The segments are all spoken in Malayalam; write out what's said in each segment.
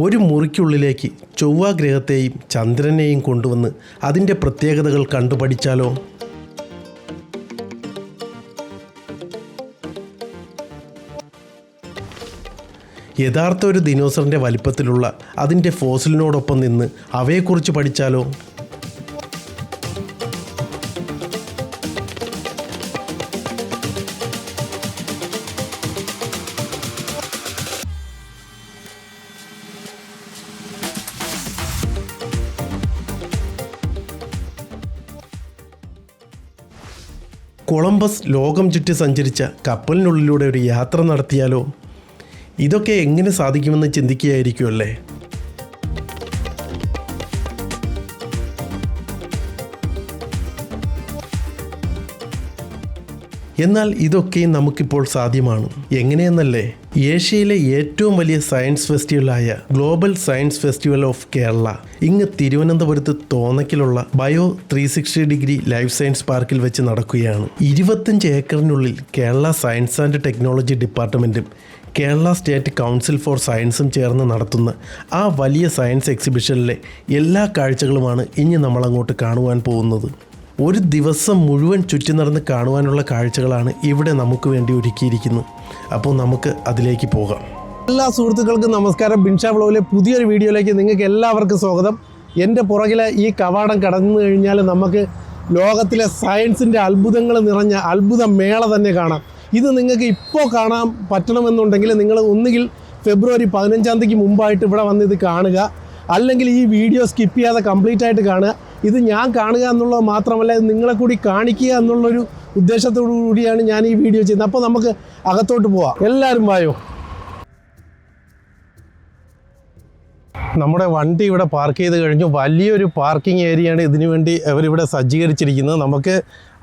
ഒരു മുറിക്കുള്ളിലേക്ക് ചൊവ്വ ഗ്രഹത്തെയും ചന്ദ്രനെയും കൊണ്ടുവന്ന് അതിൻ്റെ പ്രത്യേകതകൾ കണ്ടുപഠിച്ചാലോ? യഥാർത്ഥ ഒരു ദിനോസറിൻ്റെ വലിപ്പത്തിലുള്ള അതിൻ്റെ ഫോസിലിനോടൊപ്പം നിന്ന് അവയെക്കുറിച്ച് പഠിച്ചാലോ? കൊളംബസ് ലോകം ചുറ്റി സഞ്ചരിച്ച കപ്പലിനുള്ളിലൂടെ ഒരു യാത്ര നടത്തിയാലോ? ഇതൊക്കെ എങ്ങനെ സാധിക്കുമെന്ന് ചിന്തിക്കുകയായിരിക്കുമല്ലേ? എന്നാൽ ഇതൊക്കെയും നമുക്കിപ്പോൾ സാധ്യമാണ്. എങ്ങനെയെന്നല്ലേ? ഏഷ്യയിലെ ഏറ്റവും വലിയ സയൻസ് ഫെസ്റ്റിവലായ global science festival of Kerala ഇങ്ങ് തിരുവനന്തപുരത്ത് തോന്നയ്ക്കലുള്ള ബയോ 360 ഡിഗ്രി ലൈഫ് സയൻസ് പാർക്കിൽ വെച്ച് നടക്കുകയാണ്. 25 ഏക്കറിനുള്ളിൽ കേരള സയൻസ് ആൻഡ് ടെക്നോളജി ഡിപ്പാർട്ട്മെൻറ്റും കേരള സ്റ്റേറ്റ് കൗൺസിൽ ഫോർ സയൻസും ചേർന്ന് നടത്തുന്ന ആ വലിയ സയൻസ് എക്സിബിഷനിലെ എല്ലാ കാഴ്ചകളുമാണ് ഇനി നമ്മളങ്ങോട്ട് കാണുവാൻ പോകുന്നത്. ഒരു ദിവസം മുഴുവൻ ചുറ്റി നടന്ന് കാണുവാനുള്ള കാഴ്ചകളാണ് ഇവിടെ നമുക്ക് വേണ്ടി ഒരുക്കിയിരിക്കുന്നത്. അപ്പോൾ നമുക്ക് അതിലേക്ക് പോകാം. എല്ലാ സുഹൃത്തുക്കൾക്കും നമസ്കാരം. ബിൻഷാ വ്ലോഗിലെ പുതിയൊരു വീഡിയോയിലേക്ക് നിങ്ങൾക്ക് എല്ലാവർക്കും സ്വാഗതം. എൻ്റെ പുറകിലെ ഈ കവാടം കടന്നു കഴിഞ്ഞാൽ നമുക്ക് ലോകത്തിലെ സയൻസിൻ്റെ അത്ഭുതങ്ങൾ നിറഞ്ഞ അത്ഭുത മേള തന്നെ കാണാം. ഇത് നിങ്ങൾക്ക് ഇപ്പോൾ കാണാൻ പറ്റണമെന്നുണ്ടെങ്കിൽ നിങ്ങൾ ഒന്നുകിൽ ഫെബ്രുവരി 15-ാം തീയതിക്ക് മുമ്പായിട്ട് ഇവിടെ വന്ന് ഇത് കാണുക, അല്ലെങ്കിൽ ഈ വീഡിയോ സ്കിപ്പ് ചെയ്യാതെ കംപ്ലീറ്റ് ആയിട്ട് കാണുക. ഇത് ഞാൻ കാണുക എന്നുള്ളത് മാത്രമല്ല, ഇത് നിങ്ങളെ കൂടി കാണിക്കുക എന്നുള്ളൊരു ഉദ്ദേശത്തോടു കൂടിയാണ് ഞാൻ ഈ വീഡിയോ ചെയ്യുന്നത്. അപ്പോൾ നമുക്ക് അകത്തോട്ട് പോവാം. എല്ലാവരും വായോ. നമ്മുടെ വണ്ടി ഇവിടെ പാർക്ക് ചെയ്ത് കഴിഞ്ഞു. വലിയൊരു പാർക്കിംഗ് ഏരിയയാണ് ഇതിനു വേണ്ടി അവരിവിടെ സജ്ജീകരിച്ചിരിക്കുന്നത്. നമുക്ക്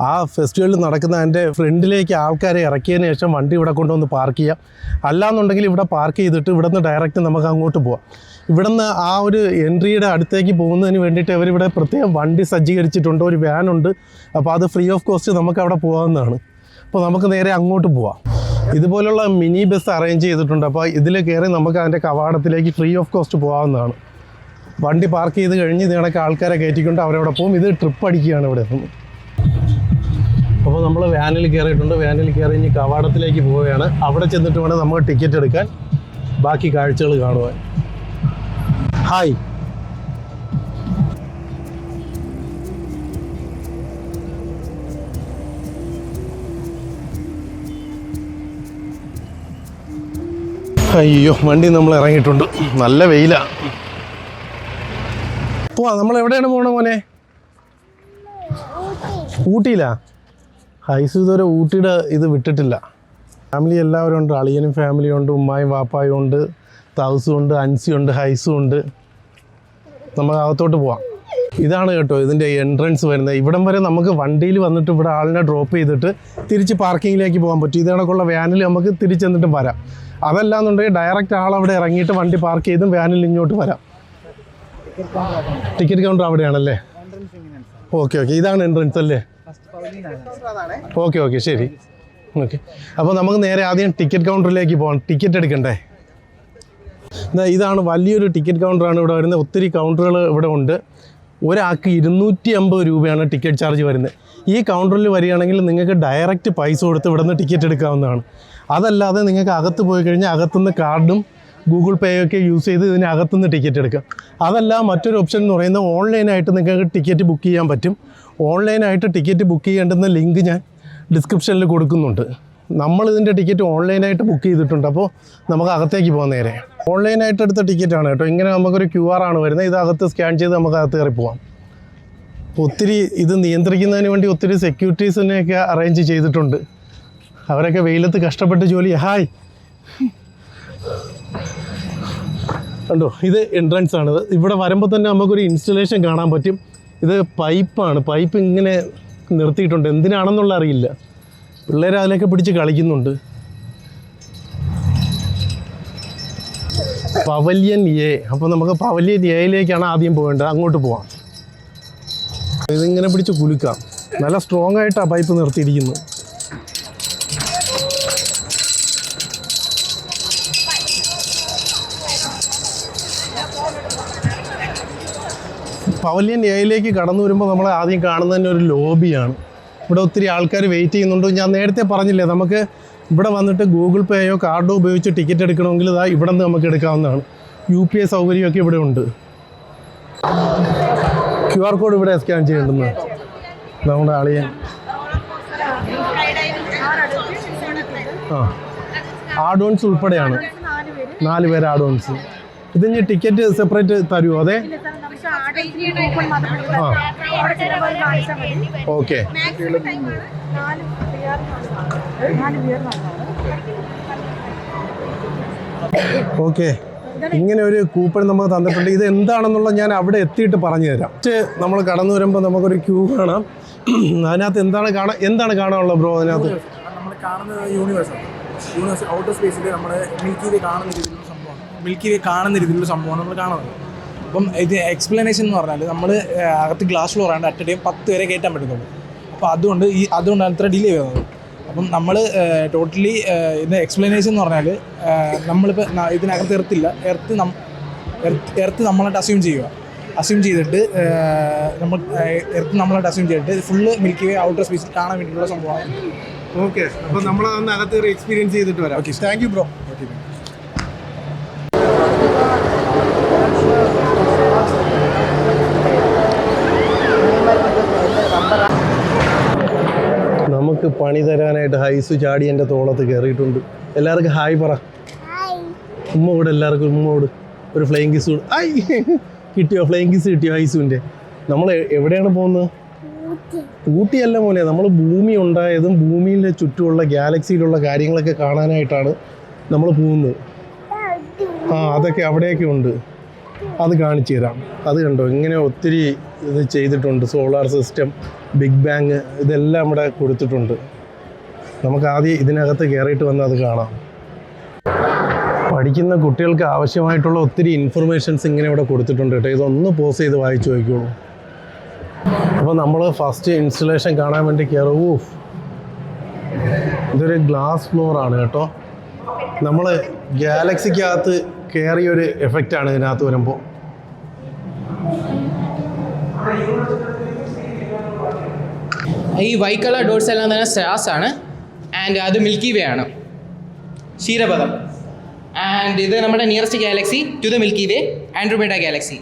ആ ഫെസ്റ്റിവലിൽ നടക്കുന്ന അതിൻ്റെ ഫ്രണ്ടിലേക്ക് ആൾക്കാരെ ഇറക്കിയതിന് ശേഷം വണ്ടി ഇവിടെ കൊണ്ടുവന്ന് പാർക്ക് ചെയ്യാം. അല്ലാന്നുണ്ടെങ്കിൽ ഇവിടെ പാർക്ക് ചെയ്തിട്ട് ഇവിടെ നിന്ന് ഡയറക്റ്റ് നമുക്ക് അങ്ങോട്ട് പോവാം. ഇവിടെ നിന്ന് ആ ഒരു എൻട്രിയുടെ അടുത്തേക്ക് പോകുന്നതിന് വേണ്ടിയിട്ട് അവരിവിടെ പ്രത്യേകം വണ്ടി സജ്ജീകരിച്ചിട്ടുണ്ട്. ഒരു വാനുണ്ട്. അപ്പോൾ അത് ഫ്രീ ഓഫ് കോസ്റ്റ് നമുക്ക് അവിടെ പോകാവുന്നതാണ്. അപ്പോൾ നമുക്ക് നേരെ അങ്ങോട്ട് പോവാം. ഇതുപോലുള്ള മിനി ബസ് അറേഞ്ച് ചെയ്തിട്ടുണ്ട്. അപ്പോൾ ഇതിൽ കയറി നമുക്ക് അതിൻ്റെ കവാടത്തിലേക്ക് ഫ്രീ ഓഫ് കോസ്റ്റ് പോകാവുന്നതാണ്. വണ്ടി പാർക്ക് ചെയ്ത് കഴിഞ്ഞ് ഇതിനൊക്കെ ആൾക്കാരെ കയറ്റിക്കൊണ്ട് അവരവിടെ പോകും. ഇത് ട്രിപ്പ് അടിക്കുകയാണ് ഇവിടെ നിന്ന്. അപ്പോൾ നമ്മൾ വാനിൽ കയറിയിട്ടുണ്ട്. വാനിൽ കയറി ഇനി കവാടത്തിലേക്ക് പോവുകയാണ്. അവിടെ ചെന്നിട്ട് വേണം നമുക്ക് ടിക്കറ്റ് എടുക്കാൻ, ബാക്കി കാഴ്ചകൾ കാണുവാൻ. ഹായ്. അയ്യോ, വണ്ടി നമ്മൾ ഇറങ്ങിയിട്ടുണ്ട്. നല്ല വെയിലാണ്. പോവാ. നമ്മൾ എവിടെയാണ് പോകണ മോനെ? ഊട്ടിയിലാ? ഹൈസ് ഇതുവരെ ഊട്ടിയുടെ ഇത് വിട്ടിട്ടില്ല. ഫാമിലി എല്ലാവരും ഉണ്ട്. അളിയനും ഫാമിലിയും ഉണ്ട്, ഉമ്മായും വാപ്പായും ഉണ്ട്, തൗസും ഉണ്ട്, അൻസിയും ഉണ്ട്, ഹൈസും ഉണ്ട്. നമുക്ക് അകത്തോട്ട് പോവാം. ഇതാണ് കേട്ടോ ഇതിൻ്റെ എൻട്രൻസ് വരുന്നത്. ഇവിടം വരെ നമുക്ക് വണ്ടിയിൽ വന്നിട്ട് ഇവിടെ ആളിനെ ഡ്രോപ്പ് ചെയ്തിട്ട് തിരിച്ച് പാർക്കിങ്ങിലേക്ക് പോകാൻ പറ്റും. ഇതേണക്കുള്ള വാനിൽ നമുക്ക് തിരിച്ചെന്നിട്ടും വരാം. അതല്ലാന്നുണ്ടെങ്കിൽ ഡയറക്റ്റ് ആളവിടെ ഇറങ്ങിയിട്ട് വണ്ടി പാർക്ക് ചെയ്തും വാനിൽ ഇങ്ങോട്ട് വരാം. ടിക്കറ്റ് കൗണ്ടർ അവിടെയാണല്ലേ? ഓക്കെ ഓക്കെ, ഇതാണ് എൻട്രൻസ് അല്ലേ? ഓക്കെ ഓക്കെ, ശരി. ഓക്കെ, അപ്പോൾ നമുക്ക് നേരെ ആദ്യം ടിക്കറ്റ് കൗണ്ടറിലേക്ക് പോകാം. ടിക്കറ്റ് എടുക്കണ്ടേ? ഇതാണ് വലിയൊരു ടിക്കറ്റ് കൗണ്ടറാണ് ഇവിടെ വരുന്നത്. ഒത്തിരി കൗണ്ടറുകൾ ഇവിടെ ഉണ്ട്. ഒരാൾക്ക് 250 രൂപയാണ് ടിക്കറ്റ് ചാർജ് വരുന്നത്. ഈ കൗണ്ടറിൽ വരികയാണെങ്കിൽ നിങ്ങൾക്ക് ഡയറക്റ്റ് പൈസ കൊടുത്ത് ഇവിടെ നിന്ന് ടിക്കറ്റ് എടുക്കാവുന്നതാണ്. അതല്ലാതെ നിങ്ങൾക്ക് അകത്ത് പോയി കഴിഞ്ഞാൽ അകത്തുനിന്ന് കാർഡും ഗൂഗിൾ പേ ഒക്കെ യൂസ് ചെയ്ത് ഇതിനകത്തുനിന്ന് ടിക്കറ്റ് എടുക്കാം. അതല്ല മറ്റൊരു ഓപ്ഷൻ എന്ന് പറയുന്നത് ഓൺലൈനായിട്ട് നിങ്ങൾക്ക് ടിക്കറ്റ് ബുക്ക് ചെയ്യാൻ പറ്റും. ഓൺലൈനായിട്ട് ടിക്കറ്റ് ബുക്ക് ചെയ്യേണ്ടുന്ന ലിങ്ക് ഞാൻ ഡിസ്ക്രിപ്ഷനിൽ കൊടുക്കുന്നുണ്ട്. നമ്മളിതിൻ്റെ ടിക്കറ്റ് ഓൺലൈനായിട്ട് ബുക്ക് ചെയ്തിട്ടുണ്ട്. അപ്പോൾ നമുക്ക് അകത്തേക്ക് പോകാൻ നേരെ. ഓൺലൈനായിട്ട് എടുത്ത ടിക്കറ്റാണ് കേട്ടോ. ഇങ്ങനെ നമുക്കൊരു QR ആണ് വരുന്നത്. ഇത് അകത്ത് സ്കാൻ ചെയ്ത് നമുക്ക് അകത്ത് കയറി പോകാം. ഒത്തിരി ഇത് നിയന്ത്രിക്കുന്നതിന് വേണ്ടി ഒത്തിരി സെക്യൂരിറ്റീസിനെയൊക്കെ അറേഞ്ച് ചെയ്തിട്ടുണ്ട്. അവരൊക്കെ വെയിലത്ത് കഷ്ടപ്പെട്ട് ജോലി. ഹായ് കണ്ടോ, ഇത് എൻട്രൻസ് ആണ്. ഇവിടെ വരുമ്പോൾ തന്നെ നമുക്കൊരു ഇൻസ്റ്റലേഷൻ കാണാൻ പറ്റും. ഇത് പൈപ്പാണ്. പൈപ്പ് ഇങ്ങനെ നിർത്തിയിട്ടുണ്ട്. എന്തിനാണെന്നുള്ള അറിയില്ല. പിള്ളേർ അതിലൊക്കെ പിടിച്ച് കളിക്കുന്നുണ്ട്. Pavilion A. അപ്പോൾ നമുക്ക് പവലിയൻ എയിലേക്കാണ് ആദ്യം പോകേണ്ടത്. അങ്ങോട്ട് പോവാം. ഇതിങ്ങനെ പിടിച്ച് കുലുക്കാം. നല്ല സ്ട്രോങ് ആയിട്ടാണ് പൈപ്പ് നിർത്തിയിരിക്കുന്നത്. പവലിയൻ എയിലേക്ക് കടന്നു വരുമ്പോൾ നമ്മൾ ആദ്യം കാണുന്നത് തന്നെ ഒരു ലോബിയാണ്. ഇവിടെ ഒത്തിരി ആൾക്കാർ വെയിറ്റ് ചെയ്യുന്നുണ്ട്. ഞാൻ നേരത്തെ പറഞ്ഞില്ലേ, നമുക്ക് ഇവിടെ വന്നിട്ട് ഗൂഗിൾ പേയോ കാർഡോ ഉപയോഗിച്ച് ടിക്കറ്റ് എടുക്കണമെങ്കിൽ ഇതാ ഇവിടെ നിന്ന് നമുക്ക് എടുക്കാവുന്നതാണ്. UPI സൗകര്യമൊക്കെ ഇവിടെ ഉണ്ട്. QR കോഡ് ഇവിടെ സ്കാൻ ചെയ്യേണ്ടുന്നത് നമ്മുടെ ആളിയെ. ആഡോൺസ് ഉൾപ്പെടെയാണ്, 4 പേര് ആഡോൺസ്. ഇതിന് ടിക്കറ്റ് സെപ്പറേറ്റ് തരുമോ? അതെ, ഓക്കെ. ഓക്കെ, ഇങ്ങനെ ഒരു കൂപ്പൺ നമുക്ക് തന്നിട്ടുണ്ട്. ഇത് എന്താണെന്നുള്ള ഞാൻ അവിടെ എത്തിയിട്ട് പറഞ്ഞു തരാം. നമ്മൾ കടന്നു വരുമ്പോൾ നമുക്കൊരു ക്യൂ കാണാം. അതിനകത്ത് എന്താണ് കാണാനുള്ളത് ബ്രോ? അതിനകത്ത് നമ്മൾ കാണുന്നത് യൂണിവേഴ്സ് ഔട്ടർ സ്പേസിൽ നമ്മൾ മിൽക്കി വേ കാണുന്ന രീതിയിലുള്ള സംഭവമാണ് നമ്മൾ കാണുന്നത്. അപ്പം ഇത് എക്സ്പ്ലനേഷൻ എന്ന് പറഞ്ഞാൽ നമ്മൾ അകത്ത് ഗ്ലാസ് ഫ്ലോർ ആണ്, അറ്റ് ടൈം 10 വരെ കയറ്റാൻ പറ്റുന്നുള്ളൂ. അപ്പോൾ അതുകൊണ്ടാണ് ഇത്ര ഡിലേ വരുന്നത്. അപ്പം നമ്മൾ ടോട്ടലി ഇതിൻ്റെ എക്സ്പ്ലനേഷൻ എന്ന് പറഞ്ഞാൽ നമ്മളിപ്പോൾ ഇതിനകത്ത് എർത്ത് നമ്മളായിട്ട് അസ്യൂം ചെയ്തിട്ട് നമ്മളായിട്ട് അസ്യൂം ചെയ്തിട്ട് ഫുള്ള് മിൽക്കി വേ ഔട്ടർ സ്പേസിൽ കാണാൻ വേണ്ടിയിട്ടുള്ള സംഭവമാണ്. ഓക്കെ, അപ്പോൾ നമ്മൾ അകത്ത് എക്സ്പീരിയൻസ് ചെയ്തിട്ട് വരാം. Okay, thank you bro. Okay, നമുക്ക് പണി തരാനായിട്ട് ഹൈസ് ചാടി എൻ്റെ തോളത്ത് കയറിയിട്ടുണ്ട്. എല്ലാവർക്കും ഹായ് പറ. ഉമ്മോട് എല്ലാവർക്കും ഉമ്മോട് ഒരു ഫ്ലൈങ് കിസ് കിട്ടിയോ? ഫ്ലൈങ് കിസ് കിട്ടിയോ ഹൈസുവിൻ്റെ? നമ്മൾ എവിടെയാണ് പോകുന്നത്? ഊട്ടിയല്ല മോനെ, നമ്മൾ ഭൂമി ഉണ്ടായതും ഭൂമിയിലെ ചുറ്റുമുള്ള ഗാലക്സിയിലുള്ള കാര്യങ്ങളൊക്കെ കാണാനായിട്ടാണ് നമ്മൾ പോകുന്നത്. അതൊക്കെ അവിടെയൊക്കെ ഉണ്ട്, അത് കാണിച്ചു തരാം. അത് കണ്ടോ, ഇങ്ങനെ ഒത്തിരി ഇത് ചെയ്തിട്ടുണ്ട്. സോളാർ സിസ്റ്റം, ബിഗ് ബാങ്, ഇതെല്ലാം ഇവിടെ കൊടുത്തിട്ടുണ്ട്. നമുക്ക് ആദ്യം ഇതിനകത്ത് കയറിയിട്ട് വന്ന് അത് കാണാം. പഠിക്കുന്ന കുട്ടികൾക്ക് ആവശ്യമായിട്ടുള്ള ഒത്തിരി ഇൻഫർമേഷൻസ് ഇങ്ങനെ ഇവിടെ കൊടുത്തിട്ടുണ്ട് കേട്ടോ. ഇതൊന്ന് പോസ് ചെയ്ത് വായിച്ചു നോക്കിക്കോളൂ. അപ്പോൾ നമ്മൾ ഫസ്റ്റ് ഇൻസ്റ്റലേഷൻ കാണാൻ വേണ്ടി കയറും. ഇതൊരു ഗ്ലാസ് ഫ്ലോറാണ് കേട്ടോ. നമ്മൾ ഗാലക്സിക്കകത്ത് കയറിയൊരു എഫക്റ്റാണ് ഇതിനകത്ത് വരുമ്പോൾ. ഈ വൈറ്റ് കളർ ഡോട്ട്സ് എല്ലാം തന്നെ സ്റ്റാർസ് ആണ്. ആൻഡ് അത് മിൽക്കി വേ ആണ്, ക്ഷീരപഥം. ആൻഡ് ഇത് നമ്മുടെ nearest galaxy to the Milky Way, Andromeda galaxy.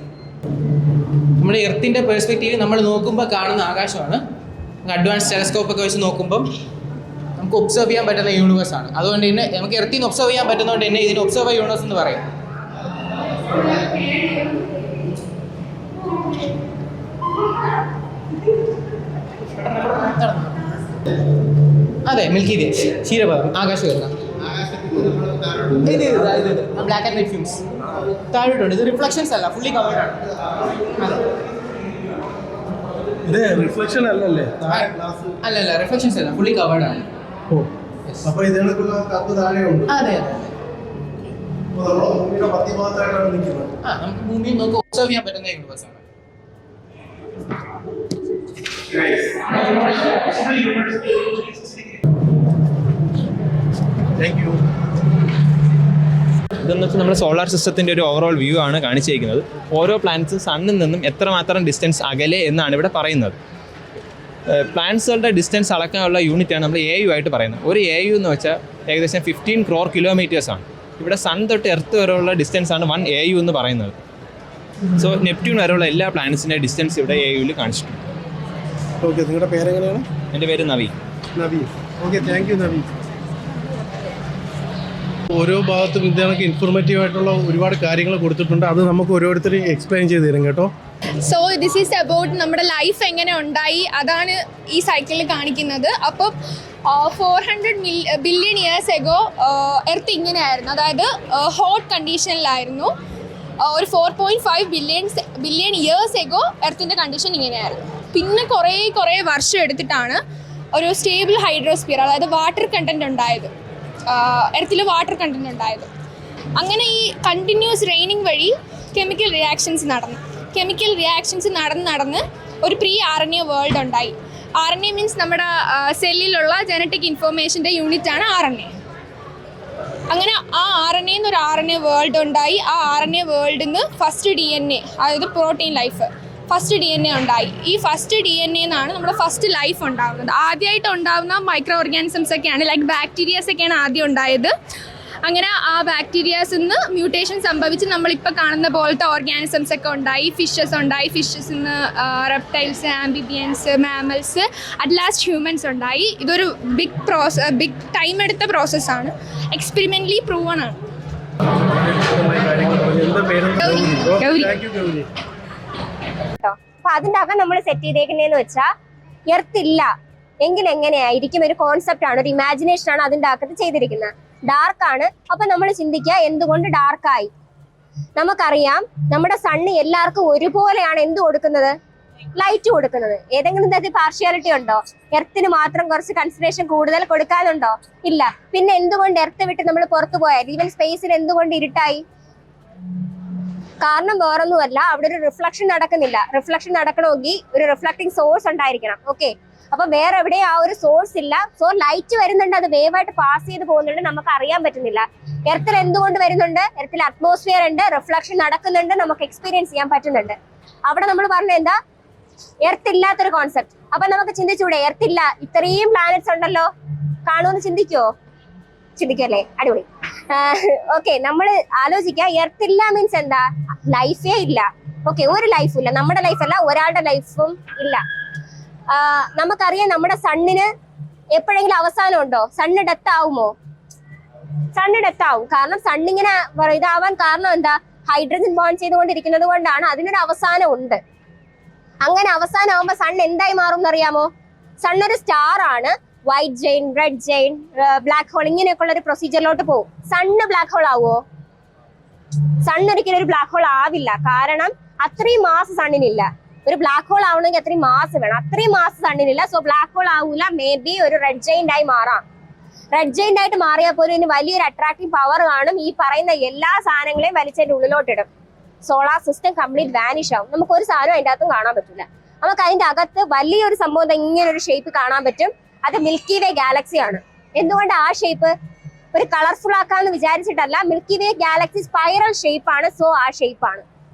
നമ്മുടെ എർത്തിൻ്റെ പെർസ്പെക്റ്റീവ് നമ്മൾ നോക്കുമ്പോൾ കാണുന്ന ആകാശമാണ്. അഡ്വാൻസ് ടെലസ്കോപ്പ് ഒക്കെ വെച്ച് നോക്കുമ്പം നമുക്ക് ഒബ്സർവ് ചെയ്യാൻ പറ്റുന്ന യൂണിവേഴ്സാണ്. അതുകൊണ്ട് തന്നെ നമുക്ക് എർത്തിൽ നിന്ന് ഒബ്സർവ് ചെയ്യാൻ പറ്റുന്നതുകൊണ്ട് തന്നെ ഇതിന് ഒബ്സർവ് യൂണിവേഴ്സ് എന്ന് പറയും. അതെ, മിൽക്കി വേ, ക്ഷീരപഥം, ആകാശം വരുന്ന ബ്ലാക്ക് ആൻഡ് വൈറ്റ് ഫ്യൂംസ് താഴോട്ടുണ്ട്. ഇത് റിഫ്ലക്ഷൻസ് അല്ല, ഫുള്ളി കവേർഡ് ആണ്. ഇത് റിഫ്ലക്ഷൻ അല്ലല്ലേ? അല്ല, റിഫ്ലക്ഷൻസ് അല്ല, ഫുള്ളി കവേർഡ് ആണ്. അപ്പോൾ ഇതിനകത്തുള്ള കത്ത് താഴെയുണ്ട്. അതെ. നമുക്ക് ഭൂമിയിൽ നോക്കി ഒബ്സർവ് ചെയ്യാൻ പറ്റുന്ന യൂണിവേഴ്സാണ്. Thank you. ഇതെന്ന് വെച്ചാൽ നമ്മുടെ സോളാർ സിസ്റ്റത്തിൻ്റെ ഒരു ഓവറോൾ വ്യൂ ആണ് കാണിച്ചിരിക്കുന്നത്. ഓരോ പ്ലാനറ്റ്സും സണ്ണിൽ നിന്നും എത്രമാത്രം ഡിസ്റ്റൻസ് അകലെ എന്നാണ് ഇവിടെ പറയുന്നത്. പ്ലാനറ്റ്സുകളുടെ ഡിസ്റ്റൻസ് അളക്കാനുള്ള യൂണിറ്റാണ് നമ്മൾ AU ആയിട്ട് പറയുന്നത്. ഒരു AU എന്ന് വെച്ചാൽ ഏകദേശം 15 crore കിലോമീറ്റേഴ്സാണ്. ഇവിടെ സൺ തൊട്ട് എർത്ത് വരെയുള്ള ഡിസ്റ്റൻസ് ആണ് 1 AU എന്ന് പറയുന്നത്. സോ നെപ്റ്റ്യൂൺ വരെയുള്ള എല്ലാ പ്ലാനറ്റ്സിൻ്റെ ഡിസ്റ്റൻസ് ഇവിടെ AUവിൽ കാണിച്ചിട്ടുണ്ട്. ഓക്കെ, നിങ്ങളുടെ പേരെങ്ങനെയാണ്? എൻ്റെ പേര് Naveen. Okay, thank you Naveen. ഓരോ ഭാഗത്തും ഇതിനൊക്കെ ഇൻഫോർമേറ്റീവ് ആയിട്ടുള്ള ഒരുപാട് കാര്യങ്ങൾ കൊടുത്തിട്ടുണ്ട്. അത് നമുക്ക് ഓരോരുത്തരും എക്സ്പ്ലെയിൻ ചെയ്ത് തരും കേട്ടോ. സോ ദിസ് ഈസ് അബൌട്ട് നമ്മുടെ ലൈഫ് എങ്ങനെ ഉണ്ടായി, അതാണ് ഈ സൈക്കിളിൽ കാണിക്കുന്നത്. അപ്പം 400 ബില്യൺ ഇയേഴ്സ് എഗോ എർത്ത് ഇങ്ങനെയായിരുന്നു, അതായത് ഹോട്ട് കണ്ടീഷനിലായിരുന്നു. ഒരു 4.5 ബില്യൺ ഇയേഴ്സ് എഗോ എർത്തിൻ്റെ കണ്ടീഷൻ ഇങ്ങനെയായിരുന്നു. പിന്നെ കുറേ വർഷം എടുത്തിട്ടാണ് ഒരു സ്റ്റേബിൾ ഹൈഡ്രോസ്ഫിയർ, അതായത് വാട്ടർ കണ്ടൻറ് ഉണ്ടായത്, എർത്തിൽ വാട്ടർ കണ്ടൻറ് ഉണ്ടായത്. അങ്ങനെ ഈ കണ്ടിന്യൂസ് റെയിനിങ് വഴി കെമിക്കൽ റിയാക്ഷൻസ് നടന്ന് ഒരു പ്രീ RNA വേൾഡ് ഉണ്ടായി. RNA മീൻസ് നമ്മുടെ സെല്ലിലുള്ള ജനറ്റിക് ഇൻഫോർമേഷൻ്റെ യൂണിറ്റാണ് RNA. അങ്ങനെ ആ RNA എന്നൊരു RNA വേൾഡ് ഉണ്ടായി. ആ RNA വേൾഡിൽ നിന്ന് ഫസ്റ്റ് DNA, അതായത് പ്രോട്ടീൻ ലൈഫ്, ഫസ്റ്റ് DNA ഉണ്ടായി. ഈ ഫസ്റ്റ് DNA എന്നാണ് നമ്മുടെ ഫസ്റ്റ് ലൈഫ് ഉണ്ടാകുന്നത്. ആദ്യമായിട്ട് ഉണ്ടാകുന്ന മൈക്രോ ഓർഗാനിസംസ് ഒക്കെയാണ്, ലൈക്ക് ബാക്ടീരിയാസ് ഒക്കെയാണ് ആദ്യം ഉണ്ടായത്. അങ്ങനെ ആ ബാക്ടീരിയാസിൽ നിന്ന് മ്യൂട്ടേഷൻ സംഭവിച്ച് നമ്മളിപ്പോൾ കാണുന്ന പോലത്തെ ഓർഗാനിസംസ് ഒക്കെ ഉണ്ടായി. ഫിഷസ് ഉണ്ടായി, ഫിഷസിൽ നിന്ന് reptiles, amphibians, mammals, at last humans ഉണ്ടായി. ഇതൊരു ബിഗ് ടൈം എടുത്ത പ്രോസസ്സാണ്. എക്സ്പെരിമെൻ്റലി പ്രൂവൺ ആണ്. ഗൗരി. അപ്പൊ അതിന്റെ അകം നമ്മൾ സെറ്റ് ചെയ്തേക്കുന്നതെന്ന് വെച്ചാൽ എർത്ത് ഇല്ല എങ്കിൽ എങ്ങനെയായിരിക്കും ഒരു കോൺസെപ്റ്റ് ആണ്, ഒരു ഇമാജിനേഷൻ ആണ് അതിന്റെ അകത്ത് ചെയ്തിരിക്കുന്നത്. ഡാർക്ക് ആണ്. അപ്പൊ നമ്മൾ ചിന്തിക്കുക എന്തുകൊണ്ട് ഡാർക്കായി. നമുക്കറിയാം നമ്മുടെ സണ്ണ് എല്ലാവർക്കും ഒരുപോലെയാണ് എന്ത് കൊടുക്കുന്നത്, ലൈറ്റ് കൊടുക്കുന്നത്. ഏതെങ്കിലും തരത്തിൽ പാർഷ്യാലിറ്റി ഉണ്ടോ? എർത്തിന് മാത്രം കുറച്ച് കൺസിഡറേഷൻ കൂടുതൽ കൊടുക്കാനുണ്ടോ? ഇല്ല. പിന്നെ എന്തുകൊണ്ട് എർത്ത് വിട്ട് നമ്മൾ പുറത്തു പോയാൽ ഈവൻ സ്പേസിൽ എന്തുകൊണ്ട് ഇരുട്ടായി? കാരണം വേറൊന്നുമല്ല, അവിടെ ഒരു റിഫ്ലക്ഷൻ നടക്കുന്നില്ല. റിഫ്ലക്ഷൻ നടക്കണമെങ്കിൽ ഒരു റിഫ്ലക്റ്റിംഗ് സോഴ്സ് ഉണ്ടായിരിക്കണം. ഓക്കെ, അപ്പൊ വേറെ എവിടെ ആ ഒരു സോഴ്സ് ഇല്ല. സോ ലൈറ്റ് വരുന്നുണ്ട്, അത് വേവായിട്ട് പാസ് ചെയ്ത് പോകുന്നുണ്ട്, നമുക്ക് അറിയാൻ പറ്റുന്നില്ല. എർത്തിൽ എന്തുകൊണ്ട് വരുന്നുണ്ട്? എർത്തിൽ അറ്റ്മോസ്ഫിയർ ഉണ്ട്, റിഫ്ലക്ഷൻ നടക്കുന്നുണ്ട്, നമുക്ക് എക്സ്പീരിയൻസ് ചെയ്യാൻ പറ്റുന്നുണ്ട്. അവിടെ നമ്മൾ പറഞ്ഞ എന്താ, എർത്ത് ഇല്ലാത്തൊരു കോൺസെപ്റ്റ്. അപ്പൊ നമുക്ക് ചിന്തിച്ചൂടെ, എർത്ത് ഇല്ല, ഇത്രയും പ്ലാനറ്റ്സ് ഉണ്ടല്ലോ, കാണുമെന്ന് ചിന്തിക്കുവോ? ചിന്തിക്കല്ലേ? അടിപൊളി. ഓക്കെ, നമ്മൾ ആലോചിക്കുക, എർത്ത് ഇല്ല മീൻസ് എന്താ? ലൈഫേ ഇല്ല. ഓക്കെ, ഒരു ലൈഫും ഇല്ല. നമ്മുടെ ലൈഫല്ല, ഒരാളുടെ ലൈഫും ഇല്ല. നമുക്കറിയാം നമ്മുടെ സണ്ണിന് എപ്പോഴെങ്കിലും അവസാനം ഉണ്ടോ? സണ്ണ് ഡെത്ത് ആവുമോ? സണ്ണ് ഡെത്ത് ആവും. കാരണം സണ്ണിങ്ങനെ ഇതാവാൻ കാരണം എന്താ? ഹൈഡ്രജൻ ബോണ്ട് ചെയ്തുകൊണ്ടിരിക്കുന്നത് കൊണ്ടാണ്. അതിനൊരു അവസാനം ഉണ്ട്. അങ്ങനെ അവസാനം ആവുമ്പോ സണ്ണ് എന്തായി മാറും എന്നറിയാമോ? സണ്ണൊരു സ്റ്റാർ ആണ്. White giant, red giant, black hole, ഇങ്ങനെയൊക്കെ ഉള്ള ഒരു പ്രൊസീജിയറിലോട്ട് പോകും. സണ്ണ് ബ്ലാക്ക് ഹോൾ ആവുമോ? സണ്ണ് ഒരിക്കലും ഒരു ബ്ലാക്ക് ഹോൾ ആവില്ല. കാരണം അത്രയും മാസ് സണ്ണിനില്ല. ഒരു ബ്ലാക്ക് ഹോൾ ആവണമെങ്കിൽ അത്രയും മാസ് വേണം. അത്രയും മാസ് സണ്ണിനില്ല. സോ ബ്ലാക്ക് ഹോൾ ആവൂല. മേ ബി ഒരു റെഡ് ജെയിന്റ് ആയി മാറാം. റെഡ് ജെയിന്റ് ആയിട്ട് മാറിയാൽ പോലും ഇതിന് വലിയൊരു അട്രാക്റ്റീവ് പവർ കാണും. ഈ പറയുന്ന എല്ലാ സാധനങ്ങളെയും വലിച്ചതിന്റെ ഉള്ളിലോട്ടിടും. സോളാർ സിസ്റ്റം കംപ്ലീറ്റ് വാനിഷ് ആവും. നമുക്ക് ഒരു സാധനം അതിൻ്റെ അകത്തും കാണാൻ പറ്റില്ല. നമുക്ക് അതിന്റെ അകത്ത് വലിയൊരു സംഭവം ഇങ്ങനെ ഒരു ഷേപ്പ് കാണാൻ പറ്റും. അത് മിൽക്കി വേ ഗാലക്സി ആണ്. എന്തുകൊണ്ട് ആ ഷേപ്പ് ഒരു കളർഫുൾ ആക്കാന്ന് വിചാരിച്ചിട്ടല്ല. മിൽക്കി വേ ഗാലക്സി സ്പൈറൽ ഷേപ്പ് ആണ്. സോ ആ ഷേപ്പ് ആണ്.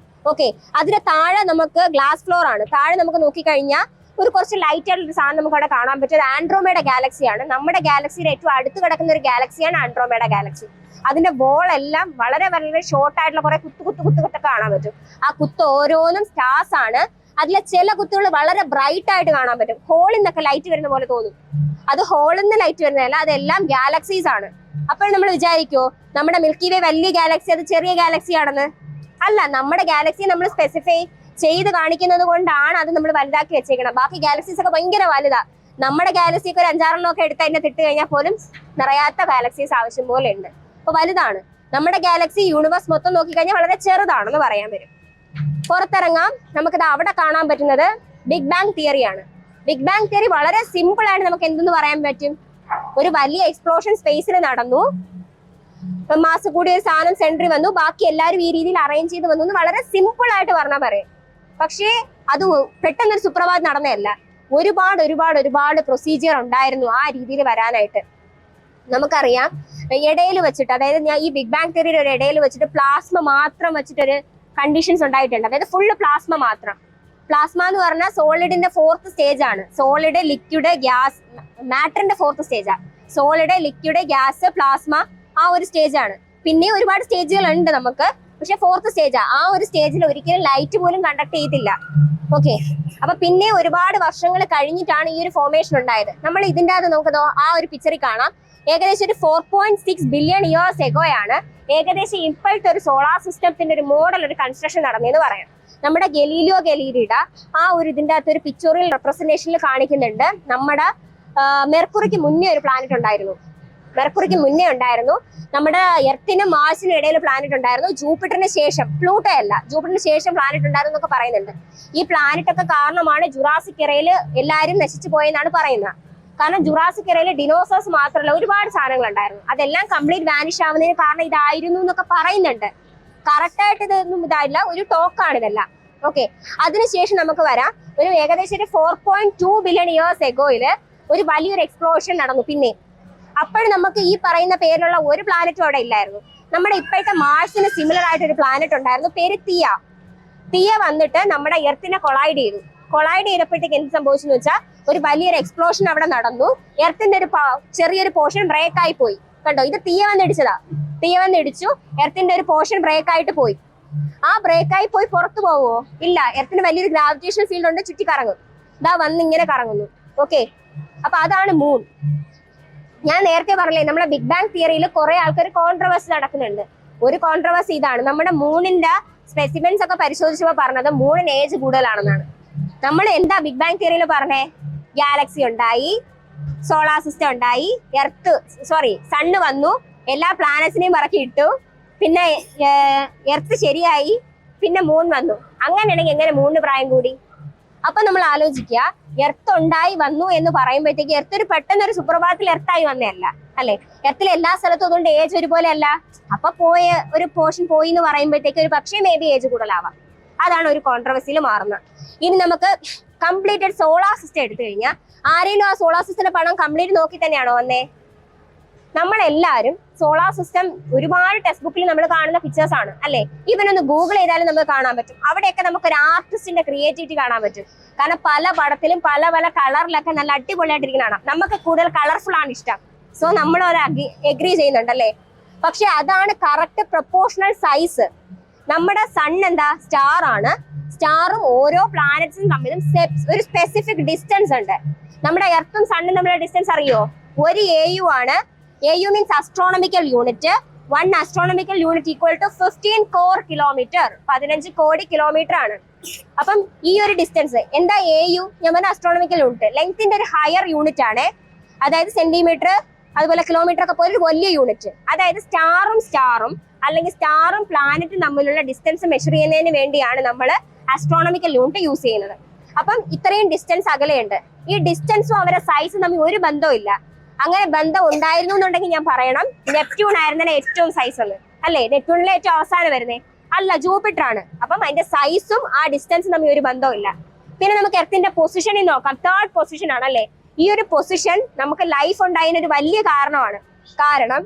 ഓക്കെ, അതിന്റെ താഴെ നമുക്ക് ഗ്ലാസ് ഫ്ലോർ ആണ്. താഴെ നമുക്ക് നോക്കിക്കഴിഞ്ഞാൽ ഒരു കുറച്ച് ലൈറ്റ് ആയിട്ടുള്ള സാധനം നമുക്ക് അവിടെ കാണാൻ പറ്റും. ഒരു ആൻഡ്രോമേഡ ഗാലക്സിയാണ്. നമ്മുടെ ഗാലക്സിയുടെ ഏറ്റവും അടുത്ത് കിടക്കുന്ന ഒരു ഗാലക്സിയാണ് ആൻഡ്രോമേഡ ഗാലക്സി. അതിന്റെ വോൾ എല്ലാം വളരെ വളരെ ഷോർട്ട് ആയിട്ടുള്ള കുറെ കുത്തൊക്കെ കാണാൻ പറ്റും. ആ കുത്ത് ഓരോന്നും സ്റ്റാർസ് ആണ്. അതിലെ ചില കുത്തുകൾ വളരെ ബ്രൈറ്റ് ആയിട്ട് കാണാൻ പറ്റും. ഹോളിൽ നിന്നൊക്കെ ലൈറ്റ് വരുന്ന പോലെ തോന്നും. അത് ഹോളിൽ നിന്ന് ലൈറ്റ് വരുന്നതല്ല, അതെല്ലാം ഗാലക്സീസ് ആണ്. അപ്പോൾ നമ്മൾ വിചാരിക്കുമോ നമ്മുടെ മിൽക്കി വേ വലിയ ഗാലക്സി, അത് ചെറിയ ഗാലക്സി ആണെന്ന്? അല്ല, നമ്മുടെ ഗാലക്സി നമ്മൾ സ്പെസിഫൈ ചെയ്ത് കാണിക്കുന്നത് കൊണ്ടാണ് അത് നമ്മൾ വലുതാക്കി വെച്ചേക്കണം. ബാക്കി ഗാലക്സീസ് ഒക്കെ ഭയങ്കര വലുതാ. നമ്മുടെ ഗാലക്സിക്ക് ഒരു 5-6 ഒക്കെ എടുത്ത് അതിനെ തിട്ട് കഴിഞ്ഞാൽ പോലും നിറയാത്ത ഗാലക്സീസ് ആവശ്യം പോലെ ഉണ്ട്. അപ്പൊ വലുതാണ് നമ്മുടെ ഗാലക്സി. യൂണിവേഴ്സ് മൊത്തം നോക്കിക്കഴിഞ്ഞാൽ വളരെ ചെറുതാണെന്ന് പറയാൻ വരും. പുറത്തിറങ്ങാം. നമുക്കിത് അവിടെ കാണാൻ പറ്റുന്നത് ബിഗ് ബാങ് തിയറിയാണ്. ബിഗ് ബാങ് തിയറി വളരെ സിമ്പിൾ ആയിട്ട് നമുക്ക് എന്തെന്ന് പറയാൻ പറ്റും. ഒരു വലിയ എക്സ്പ്ലോഷൻ സ്പേസിൽ നടന്നു, മാസ് കൂടിയ ഒരു സാധനം സെൻട്രി വന്നു, ബാക്കി എല്ലാവരും ഈ രീതിയിൽ അറേഞ്ച് ചെയ്ത് വന്നു എന്ന് വളരെ സിമ്പിൾ ആയിട്ട് പറഞ്ഞാൽ പറയും. പക്ഷേ അത് പെട്ടെന്നൊരു സുപ്രഭാതം നടന്നതല്ല. ഒരുപാട് പ്രൊസീജിയർ ഉണ്ടായിരുന്നു ആ രീതിയിൽ വരാനായിട്ട്. നമുക്കറിയാം ഇടയിൽ വെച്ചിട്ട്, അതായത് ഞാൻ ഈ ബിഗ് ബാങ് തിയറിയുടെ ഒരു ഇടയിൽ വെച്ചിട്ട് പ്ലാസ്മ മാത്രം വെച്ചിട്ടൊരു കണ്ടീഷൻസ് ഉണ്ടായിട്ടുണ്ട്. അതായത് ഫുള്ള് പ്ലാസ്മ മാത്രം. പ്ലാസ്മ എന്ന് പറഞ്ഞാൽ സോളിഡിന്റെ 4th സ്റ്റേജ് ആണ്. സോളിഡ്, ലിക്വിഡ്, ഗ്യാസ്, മാറ്ററിന്റെ 4th സ്റ്റേജാണ്. സോളിഡ്, ലിക്വിഡ്, ഗ്യാസ്, പ്ലാസ്മ, ആ ഒരു സ്റ്റേജ് ആണ്. പിന്നെ ഒരുപാട് സ്റ്റേജുകൾ ഉണ്ട് നമുക്ക്. പക്ഷെ 4th സ്റ്റേജാ. ആ ഒരു സ്റ്റേജിൽ ഒരിക്കലും ലൈറ്റ് പോലും കണ്ടക്ട് ചെയ്തില്ല. ഓക്കെ, അപ്പൊ പിന്നെ ഒരുപാട് വർഷങ്ങൾ കഴിഞ്ഞിട്ടാണ് ഈ ഒരു ഫോർമേഷൻ ഉണ്ടായത്. നമ്മൾ ഇതിൻ്റെ അകത്ത് നമുക്കതോ ആ ഒരു പിക്ചറിൽ കാണാം. ഏകദേശം ഒരു 4.6 ബില്യൺ ഇയേഴ്സ് എഗോയാണ് ഏകദേശം ഇപ്പോഴത്തെ ഒരു സോളാർ സിസ്റ്റത്തിന്റെ ഒരു മോഡൽ, ഒരു കൺസ്ട്രക്ഷൻ നടന്നതെന്ന് പറയാം. നമ്മുടെ ഗലീലിയോ ഗലീലിയുടെ ആ ഒരു ഇതിൻ്റെ അകത്ത് ഒരു പിക്ചോറിയൽ റെപ്രസെന്റേഷനിൽ കാണിക്കുന്നുണ്ട്. നമ്മുടെ മെർക്കുറിക്ക് മുന്നേ ഒരു പ്ലാനറ്റ് ഉണ്ടായിരുന്നു. നമ്മുടെ എർത്തിനും മാർസിനും ഇടയിൽ പ്ലാനറ്റ് ഉണ്ടായിരുന്നു. ജൂപ്പിറ്ററിന് ശേഷം, പ്ലൂട്ടോ അല്ല, ജൂപ്പിറ്ററിന് ശേഷം പ്ലാനറ്റ് ഉണ്ടായിരുന്നു എന്നൊക്കെ പറയുന്നുണ്ട്. ഈ പ്ലാനറ്റ് ഒക്കെ കാരണമാണ് ജുറാസിക് എറയിൽ എല്ലാവരും നശിച്ചു പോയെന്നാണ് പറയുന്നത്. കാരണം ജുറാസിക് എറയിൽ ഡിനോസേഴ്സ് മാത്രമല്ല ഒരുപാട് സാധനങ്ങൾ ഉണ്ടായിരുന്നു. അതെല്ലാം കംപ്ലീറ്റ് വാനിഷ് ആവുന്നതിന് കാരണം ഇതായിരുന്നു എന്നൊക്കെ പറയുന്നുണ്ട്. കറക്റ്റായിട്ട് ഇതൊന്നും ഇതായില്ല, ഒരു ടോക്കാണ് ഇതെല്ലാം. ഓക്കെ, അതിനുശേഷം നമുക്ക് വരാം. ഒരു ഏകദേശം ഒരു 4.2 ബില്യൺ ഇയേഴ്സ് എഗോയില് ഒരു വലിയൊരു എക്സ്പ്ലോഷൻ നടന്നു. പിന്നെ അപ്പോഴും നമുക്ക് ഈ പറയുന്ന പേരിലുള്ള ഒരു പ്ലാനറ്റും അവിടെ ഇല്ലായിരുന്നു. നമ്മുടെ ഇപ്പോഴത്തെ മാർസിന് സിമിലർ ആയിട്ട് ഒരു പ്ലാനറ്റ് ഉണ്ടായിരുന്നു, പേര് തിയ. തീയ വന്നിട്ട് നമ്മുടെ എർത്തിനെ കൊളൈഡ് ചെയ്തപ്പോഴത്തേക്ക് എന്ത് സംഭവിച്ചെന്ന് വെച്ചാൽ ഒരു വലിയൊരു എക്സ്പ്ലോഷൻ അവിടെ നടന്നു. എർത്തിന്റെ ഒരു ചെറിയൊരു പോർഷൻ ബ്രേക്ക് ആയി പോയി. കണ്ടോ, ഇത് തീയ വന്നിടിച്ചു. എർത്തിന്റെ ഒരു പോർഷൻ ബ്രേക്ക് ആയിട്ട് പോയി. ആ ബ്രേക്കായി പോയി പുറത്തു പോവോ? ഇല്ല. എർത്തിന് വലിയൊരു ഗ്രാവിറ്റേഷൻ ഫീൽഡ് ഉണ്ട്, ചുറ്റി കറങ്ങും. ഇതാ വന്ന് ഇങ്ങനെ കറങ്ങുന്നു. ഓക്കെ, അപ്പൊ അതാണ് മൂൺ. ഞാൻ നേരത്തെ പറഞ്ഞില്ലേ, നമ്മുടെ ബിഗ് ബാങ് തിയറിയിൽ കുറെ ആൾക്കാർ കോൺട്രവേഴ്സി നടക്കുന്നുണ്ട്. ഒരു കോൺട്രവേഴ്സി ഇതാണ്, നമ്മുടെ മൂണിന്റെ സ്പെസിമെൻസ് ഒക്കെ പരിശോധിച്ചപ്പോൾ പറഞ്ഞത് മൂണിന് ഏജ് കൂടുതലാണെന്നാണ്. നമ്മൾ എന്താ ബിഗ് ബാങ് തിയറിയിൽ പറഞ്ഞേ? ഗാലക്സി ഉണ്ടായി, സോളാർ സിസ്റ്റം ഉണ്ടായി, സണ്ണ് വന്നു, എല്ലാ പ്ലാനറ്റ്സിനെയും പറക്കി ഇട്ടു, പിന്നെ എർത്ത് ശരിയായി, പിന്നെ മൂൺ വന്നു. അങ്ങനെയാണെങ്കിൽ എങ്ങനെ മൂണിന് പ്രായം കൂടി? അപ്പൊ നമ്മൾ ആലോചിക്കുക, എർത്ത് ഉണ്ടായി വന്നു എന്ന് പറയുമ്പോഴത്തേക്ക് എർത്ത് ഒരു പെട്ടെന്നൊരു സുപ്രഭാതത്തിൽ എർത്തായി വന്നതല്ല അല്ലെ. എർത്തിൽ എല്ലാ സ്ഥലത്തും അതുകൊണ്ട് ഏജ് ഒരുപോലെ അല്ല. അപ്പൊ പോയ ഒരു പോർഷൻ പോയി എന്ന് പറയുമ്പോഴത്തേക്ക് ഒരു പക്ഷേ മേ ബി ഏജ് കൂടുതലാവാം. അതാണ് ഒരു കോൺട്രവേഴ്സിയിൽ മാറുന്നത്. ഇനി നമുക്ക് കംപ്ലീറ്റഡ് സോളാർ സിസ്റ്റം എടുത്തു കഴിഞ്ഞാൽ ആരെങ്കിലും ആ സോളാർ സിസ്റ്റത്തിന്റെ പണം കംപ്ലീറ്റ് നോക്കി തന്നെയാണോ വന്നേ? നമ്മളെല്ലാവരും സോളാർ സിസ്റ്റം ഒരുപാട് ടെക്സ്റ്റ് ബുക്കിൽ നമ്മൾ കാണുന്ന പിക്ചേഴ്സ് ആണ് അല്ലെ. ഇവനൊന്ന് ഗൂഗിൾ ചെയ്താലും നമുക്ക് കാണാൻ പറ്റും. അവിടെയൊക്കെ നമുക്ക് ഒരു ആർട്ടിസ്റ്റിന്റെ ക്രിയേറ്റിവിറ്റി കാണാൻ പറ്റും. കാരണം പല പടത്തിലും പല പല കളറിലൊക്കെ നല്ല അടിപൊളിയായിട്ടിരിക്കുന്ന കാണാം. നമുക്ക് കൂടുതൽ കളർഫുൾ ആണ് ഇഷ്ടം. സോ നമ്മൾ ഒരു എഗ്രി ചെയ്യുന്നുണ്ടല്ലേ. പക്ഷെ അതാണ് കറക്റ്റ് പ്രൊപ്പോർഷണൽ സൈസ്. നമ്മുടെ സൺ എന്താ? സ്റ്റാർ ആണ്. സ്റ്റാറും ഓരോ പ്ലാനറ്റ്സും തമ്മിലും ഒരു സ്പെസിഫിക് ഡിസ്റ്റൻസ് ഉണ്ട്. നമ്മുടെ എർത്തും സണ്ണും തമ്മിലുള്ള ഡിസ്റ്റൻസ് അറിയോ? ഒരു AU ആണ്. AU means astronomical unit. 1 astronomical unit equal to 15 crore kilometer. 15 കോടി കിലോമീറ്റർ ആണ്. അപ്പം ഈ ഒരു ഡിസ്റ്റൻസ് എന്താ? AU ഞാൻ പറഞ്ഞ അസ്ട്രോണമിക്കൽ യൂണിറ്റ്. ലെങ്ത്തിന്റെ ഒരു ഹയർ യൂണിറ്റ് ആണ്. അതായത് സെന്റിമീറ്റർ, അതുപോലെ കിലോമീറ്റർ ഒക്കെ പോലെ ഒരു വലിയ യൂണിറ്റ്. അതായത് സ്റ്റാറും അല്ലെങ്കിൽ സ്റ്റാറും പ്ലാനറ്റും തമ്മിലുള്ള ഡിസ്റ്റൻസ് മെഷർ ചെയ്യുന്നതിന് വേണ്ടിയാണ് നമ്മൾ ആസ്ട്രോണമിക്കൽ യൂണിറ്റ് യൂസ് ചെയ്യുന്നത്. അപ്പം ഇത്രയും ഡിസ്റ്റൻസ് അകലെയുണ്ട്. ഈ ഡിസ്റ്റൻസും അവരുടെ സൈസും തമ്മിൽ ഒരു ബന്ധവും ഇല്ല. അങ്ങനെ ബന്ധം ഉണ്ടായിരുന്നു എന്നുണ്ടെങ്കിൽ ഞാൻ പറയണം നെപ്റ്റ്യൂൺ ആയിരുന്നേ ഏറ്റവും സൈസ് ഉള്ളത് അല്ലേ. നെപ്റ്റ്യൂണിലെ ഏറ്റവും അവസാനം വരുന്നേ അല്ല, ജൂപ്പിറ്റർ ആണ്. അപ്പം അതിന്റെ സൈസും ആ ഡിസ്റ്റൻസും തമ്മിൽ ഒരു ബന്ധവും ഇല്ല. പിന്നെ നമുക്ക് എർത്തിന്റെ പൊസിഷനിൽ നോക്കാം. 3rd പൊസിഷൻ ആണ് അല്ലേ. ഈ ഒരു പൊസിഷൻ നമുക്ക് ലൈഫ് ഉണ്ടായതിന് ഒരു വലിയ കാരണമാണ്. കാരണം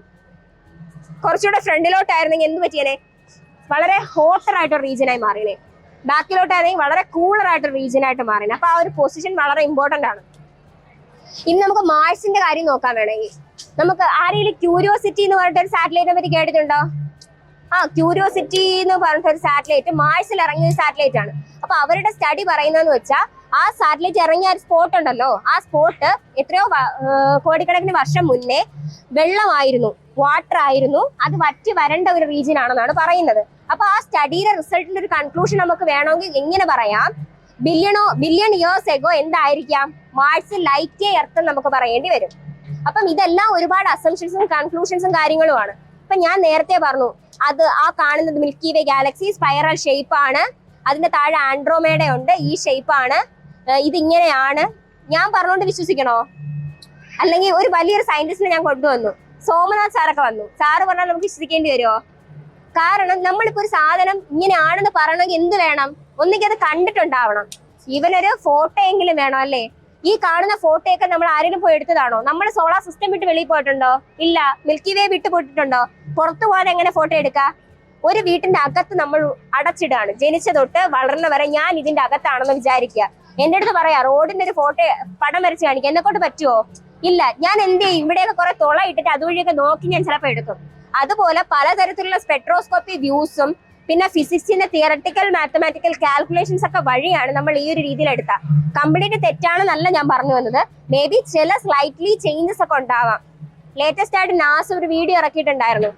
കുറച്ചുകൂടെ ഫ്രണ്ടിലോട്ടായിരുന്നെങ്കിൽ എന്ത് പറ്റിയനെ? വളരെ ഹോട്ടർ ആയിട്ടൊരു റീജിയനായി മാറിയനെ. ബാക്കിലോട്ടായിരുന്നെങ്കിൽ വളരെ കൂളർ ആയിട്ടൊരു റീജിയനായിട്ട് മാറിനെ. അപ്പൊ ആ ഒരു പൊസിഷൻ വളരെ ഇമ്പോർട്ടന്റ് ആണ്. ഇനി നമുക്ക് മാർസിന്റെ കാര്യം നോക്കാൻ വേണമെങ്കിൽ നമുക്ക് ആരെങ്കിലും ക്യൂരിയോസിറ്റി എന്ന് പറഞ്ഞിട്ടൊരു സാറ്റലൈറ്റിനെ പറ്റി കേട്ടിട്ടുണ്ടോ? ക്യൂരിയോസിറ്റി എന്ന് പറഞ്ഞിട്ടൊരു സാറ്റലൈറ്റ് മാർസിൽ ഇറങ്ങിയ ഒരു സാറ്റലൈറ്റ് ആണ്. അപ്പൊ അവരുടെ സ്റ്റഡി പറയുന്നതെന്ന് വെച്ചാൽ ആ സാറ്റലൈറ്റ് ഇറങ്ങിയ ഒരു സ്പോട്ട് ഉണ്ടല്ലോ, ആ സ്പോട്ട് എത്രയോ കോടിക്കണക്കിന് വർഷം മുന്നേ വെള്ളമായിരുന്നു, വാട്ടർ ആയിരുന്നു. അത് വറ്റി വരേണ്ട ഒരു റീജിയൻ ആണെന്നാണ് പറയുന്നത്. അപ്പൊ ആ സ്റ്റഡിയുടെ റിസൾട്ടിന്റെ ഒരു കൺക്ലൂഷൻ നമുക്ക് വേണമെങ്കിൽ എങ്ങനെ പറയാം? ബില്യൺ ഇയേഴ്സ് എഗോ എന്തായിരിക്കാം മാർസ് ലൈറ്റ് എർത്ത് നമുക്ക് പറയേണ്ടി വരും. അപ്പം ഇതെല്ലാം ഒരുപാട് അസംഷൻസും കൺക്ലൂഷൻസും കാര്യങ്ങളുമാണ്. അപ്പൊ ഞാൻ നേരത്തെ പറഞ്ഞു, അത് ആ കാണുന്നത് മിൽക്കി വേ ഗാലക്സി സ്പൈറൽ ഷേപ്പ് ആണ്. അതിന്റെ താഴെ ആൻഡ്രോമേഡ ഉണ്ട്, ഈ ഷേപ്പ് ആണ്. ഇതിങ്ങനെയാണ്. ഞാൻ പറഞ്ഞുകൊണ്ട് വിശ്വസിക്കണോ? അല്ലെങ്കിൽ ഒരു വലിയൊരു സയന്റിസ്റ്റിനെ ഞാൻ കൊണ്ടുവന്നു, സോമനാഥ് സാറൊക്കെ വന്നു, സാറ് പറഞ്ഞാൽ നമുക്ക് വിശ്വസിക്കേണ്ടി വരുമോ? കാരണം നമ്മളിപ്പോ ഒരു സാധനം ഇങ്ങനെയാണെന്ന് പറയണമെങ്കിൽ എന്ത് വേണം? ഒന്നിക്ക് അത് കണ്ടിട്ടുണ്ടാവണം. ഇവനൊരു ഫോട്ടോ എങ്കിലും വേണം അല്ലേ. ഈ കാണുന്ന ഫോട്ടോയൊക്കെ നമ്മൾ ആരെങ്കിലും പോയി എടുത്തതാണോ? നമ്മൾ സോളാർ സിസ്റ്റം വിട്ട് വെളിയിൽ പോയിട്ടുണ്ടോ? ഇല്ല. മിൽക്കി വേ വിട്ട് പോയിട്ടുണ്ടോ? പുറത്തു പോകാതെ എങ്ങനെ ഫോട്ടോ എടുക്കാം? ഒരു വീട്ടിന്റെ അകത്ത് നമ്മൾ അടച്ചിടാണ്. ജനിച്ച തൊട്ട് വളർന്ന വരെ ഞാൻ ഇതിന്റെ അകത്താണെന്ന് വിചാരിക്കുക. എന്റെ അടുത്ത് പറയാ റോഡിന്റെ ഒരു ഫോട്ടോ പടം വരച്ച് കാണിക്കുക, എന്നെ കൊണ്ട് പറ്റുമോ? ഇല്ല. ഞാൻ എന്ത് ചെയ്യും? ഇവിടെയൊക്കെ കുറെ തുള ഇട്ടിട്ട് അതുവഴിയൊക്കെ നോക്കി ഞാൻ ചിലപ്പോൾ എടുക്കും. അതുപോലെ പലതരത്തിലുള്ള സ്പെക്ട്രോസ്കോപ്പി വ്യൂസും പിന്നെ ഫിസിക്സിന്റെ തിയറട്ടിക്കൽ മാത്തമാറ്റിക്കൽ കാൽക്കുലേഷൻസ് ഒക്കെ വഴിയാണ് നമ്മൾ ഈ ഒരു രീതിയിൽ എടുത്താൽ. കംപ്ലീറ്റ് തെറ്റാണെന്നല്ല ഞാൻ പറഞ്ഞു വന്നത്. മേ ബി ചില സ്ലൈറ്റ്ലി ചേഞ്ചസ് ഒക്കെ ഉണ്ടാവാം. ലേറ്റസ്റ്റ് ആയിട്ട് നാസ ഒരു വീഡിയോ ഇറക്കിയിട്ടുണ്ടായിരുന്നു.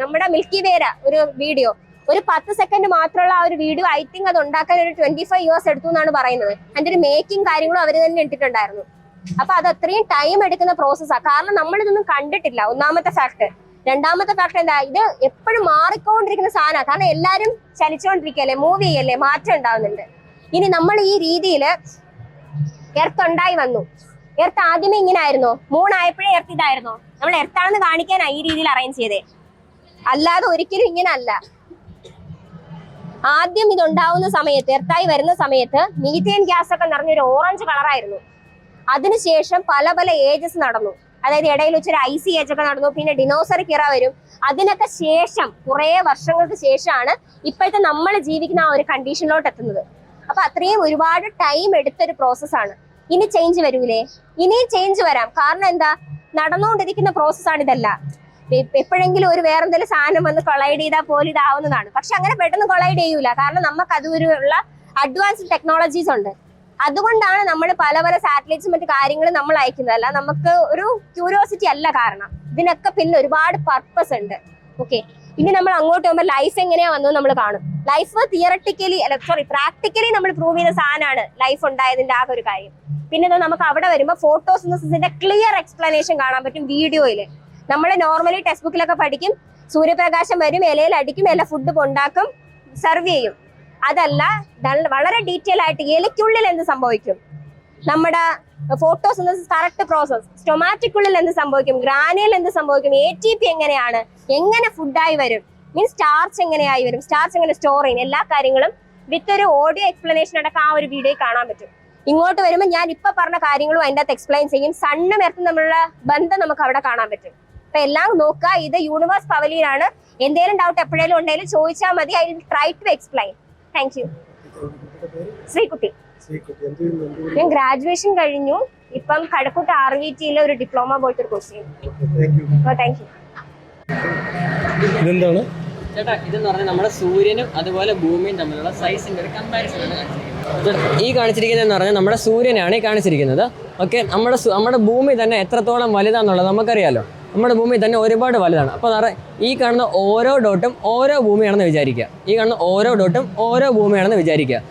നമ്മുടെ മിൽക്കി വേര ഒരു വീഡിയോ, ഒരു 10 സെക്കൻഡ് മാത്രമുള്ള ആ ഒരു വീഡിയോ. ഐ തിങ്ക് അത് ഉണ്ടാക്കാൻ ഒരു 25 years എടുത്തു എന്നാണ് പറയുന്നത്. അതിന്റെ ഒരു മേക്കിംഗ് കാര്യങ്ങളും അവർ തന്നെ ഇട്ടിട്ടുണ്ടായിരുന്നു. അപ്പൊ അത് അത്രയും ടൈം എടുക്കുന്ന പ്രോസസ്സാണ്. കാരണം നമ്മളിതൊന്നും കണ്ടിട്ടില്ല, ഒന്നാമത്തെ ഫാക്ട്. രണ്ടാമത്തെ ഫാക്ട് എന്താ? ഇത് എപ്പോഴും മാറിക്കൊണ്ടിരിക്കുന്ന സാധനമാണ്. കാരണം എല്ലാരും ചലിച്ചുകൊണ്ടിരിക്കുകയല്ലേ, മൂവ് ചെയ്യല്ലേ, മാറ്റം ഉണ്ടാവുന്നുണ്ട്. ഇനി നമ്മൾ ഈ രീതിയിൽ എർത്ത് ഉണ്ടായി വന്നു. എർത്ത് ആദ്യമേ ഇങ്ങനെ ആയിരുന്നോ? മൂൺ ആയപ്പോഴേ എർത്ത് ഇതായിരുന്നോ? നമ്മൾ എർത്താണെന്ന് കാണിക്കാനാണ് ഈ രീതിയിൽ അറേഞ്ച് ചെയ്തേ, അല്ലാതെ ഒരിക്കലും ഇങ്ങനെ അല്ല. ആദ്യം ഇതുണ്ടാവുന്ന സമയത്ത്, എർത്തായി വരുന്ന സമയത്ത് മീഥേൻ ഗ്യാസ് ഒക്കെ നിറഞ്ഞൊരു ഓറഞ്ച് കളറായിരുന്നു. അതിനുശേഷം പല പല ഏജസ് നടന്നു. അതായത് ഇടയിൽ വെച്ചൊരു IC ഏജ് ഒക്കെ നടന്നു, പിന്നെ ഡിനോസറിക് ഇറ വരും. അതിനൊക്കെ ശേഷം കുറേ വർഷങ്ങൾക്ക് ശേഷമാണ് ഇപ്പോഴത്തെ നമ്മൾ ജീവിക്കുന്ന ആ ഒരു കണ്ടീഷനിലോട്ട് എത്തുന്നത്. അപ്പൊ അത്രയും ഒരുപാട് ടൈം എടുത്തൊരു പ്രോസസ്സാണ്. ഇനി ചേഞ്ച് വരൂലേ? ഇനിയും ചേഞ്ച് വരാം. കാരണം എന്താ, നടന്നുകൊണ്ടിരിക്കുന്ന പ്രോസസ്സാണ് ഇതെല്ലാം. എപ്പോഴെങ്കിലും ഒരു വേറെ എന്തെങ്കിലും സാധനം വന്ന് കൊളൈഡ് ചെയ്താൽ പോലും ഇതാവുന്നതാണ്. പക്ഷെ അങ്ങനെ പെട്ടെന്ന് കൊളൈഡ് ചെയ്യൂല. കാരണം നമുക്ക് അതുവരെയുള്ള അഡ്വാൻസ്ഡ് ടെക്നോളജീസ് ഉണ്ട്. അതുകൊണ്ടാണ് നമ്മൾ പല പല സാറ്റലൈറ്റ്സും മറ്റു കാര്യങ്ങളും നമ്മൾ അയക്കുന്നതല്ല. നമുക്ക് ഒരു ക്യൂരിയോസിറ്റി അല്ല കാരണം. ഇതിനൊക്കെ പിന്നെ ഒരുപാട് പർപ്പസ് ഉണ്ട്. ഓക്കെ, ഇനി നമ്മൾ അങ്ങോട്ട് പോകുമ്പോൾ ലൈഫ് എങ്ങനെയാ വന്നത് നമ്മൾ കാണും. ലൈഫ് പ്രാക്ടിക്കലി നമ്മൾ പ്രൂവ് ചെയ്ത സാധനമാണ് ലൈഫ് ഉണ്ടായതിന്റെ ആ ഒരു കാര്യം. പിന്നെ നമുക്ക് അവിടെ വരുമ്പോൾ ഫോട്ടോസിന്തസിന്റെ ക്ലിയർ എക്സ്പ്ലനേഷൻ കാണാൻ പറ്റും വീഡിയോയിൽ. നമ്മൾ നോർമലി ടെക്സ്റ്റ് ബുക്കിലൊക്കെ പഠിക്കും, സൂര്യപ്രകാശം വരും, ഇലയിൽ അടിക്കും, ഇല ഫുഡ് ഉണ്ടാക്കും, സെർവ് ചെയ്യും. അതല്ല, വളരെ ഡീറ്റെയിൽ ആയിട്ട് ഇലയ്ക്കുള്ളിൽ എന്ത് സംഭവിക്കും, നമ്മുടെ ഫോട്ടോസിന്തസിസ് കറക്റ്റ് പ്രോസസ്, സ്റ്റൊമാറ്റിക്കുള്ളിൽ എന്ത് സംഭവിക്കും, ഗ്രാനിയൽ എന്ത് സംഭവിക്കും, ATP എങ്ങനെയാണ്, എങ്ങനെ ഫുഡായി വരും, മീൻസ് സ്റ്റാർച്ച് എങ്ങനെയായി വരും, സ്റ്റാർച്ച് എങ്ങനെ സ്റ്റോർ ചെയ്യും, എല്ലാ കാര്യങ്ങളും വിത്ത് ഒരു ഓഡിയോ എക്സ്പ്ലനേഷൻ അടക്കം ആ ഒരു വീഡിയോ കാണാൻ പറ്റും. ഇങ്ങോട്ട് വരുമ്പോൾ ഞാൻ ഇപ്പൊ പറഞ്ഞ കാര്യങ്ങളും അതിൻ്റെ അകത്ത് എക്സ്പ്ലെയിൻ ചെയ്യും. സണ്ണും എർത്തും തമ്മിലുള്ള ബന്ധം നമുക്ക് അവിടെ കാണാൻ പറ്റും. അപ്പൊ എല്ലാം നോക്കുക. ഇത് യൂണിവേഴ്സ് പവലിയനാണ്. എന്തെങ്കിലും ഡൗട്ട് എപ്പോഴേലും ഉണ്ടെങ്കിലും ചോദിച്ചാൽ മതി. I will try to explain. Thank you. Sreekutty. ഞാൻ ഗ്രാജുവേഷൻ കഴിഞ്ഞു. ഇപ്പം കഴക്കൂട്ട് RVT ഒരു ഡിപ്ലോമ പോലത്തെ ഒരു കോഴ്സ് ചെയ്യും. Thank you. ഇതെന്താണ് ചേട്ടാ? ഇതെന്ന് പറഞ്ഞാൽ നമ്മുടെ സൂര്യനും അതുപോലെ ഭൂമിയും തമ്മിലുള്ള സൈസിന്റെ ഒരു കമ്പാരിസൺ ആണ് ഈ കാണിച്ചിരിക്കുന്നതെന്ന് പറഞ്ഞാൽ നമ്മുടെ സൂര്യനാണ് ഈ കാണിച്ചിരിക്കുന്നത്. ഓക്കെ, നമ്മുടെ ഭൂമി തന്നെ എത്രത്തോളം വലുതാണെന്നുള്ളത് നമുക്കറിയാലോ. നമ്മുടെ ഭൂമി തന്നെ ഒരുപാട് വലുതാണ്. അപ്പോൾ ഈ കാണുന്ന ഓരോ ഡോട്ടും ഓരോ ഭൂമിയാണെന്ന് വിചാരിക്കുക. ഈ കാണുന്ന ഓരോ ഡോട്ടും ഓരോ ഭൂമിയാണെന്ന് വിചാരിക്കുക.